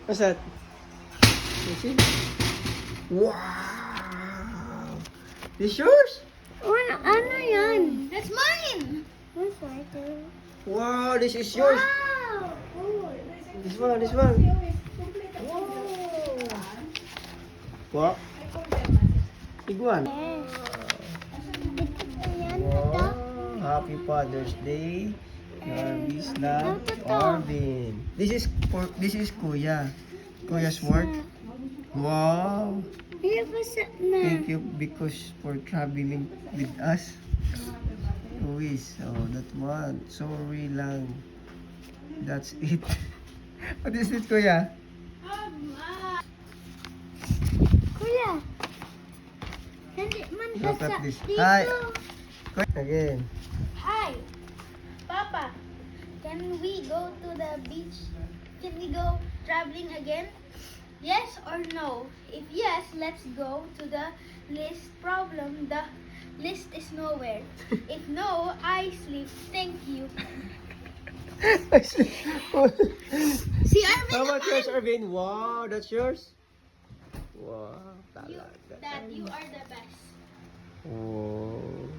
What's that? You see? Wow! This yours? Ano yan? That's mine! That's right. Wow, this is yours. Wow! This one, this one. Wow. Big one. Wow. Happy Father's Day. Narvis na Arvin. This is Kuya. Kuya's work. Wow. Thank you because for traveling with us. Luis. Oh, that one. Sorry lang. That's it. What is it, Kuya? Kuya! Hindi man Look at basa this. dito. Hi. Again. Hi! Papa, can we go to the beach? Can we go traveling again? Yes or no? If yes, let's go to the list problem. The list is nowhere. If no, I sleep. Thank you. Si Arvin How about naman! yours, Arvin? Wow, that's yours? Wow, You, talaga. Dad, you are the best. Oh.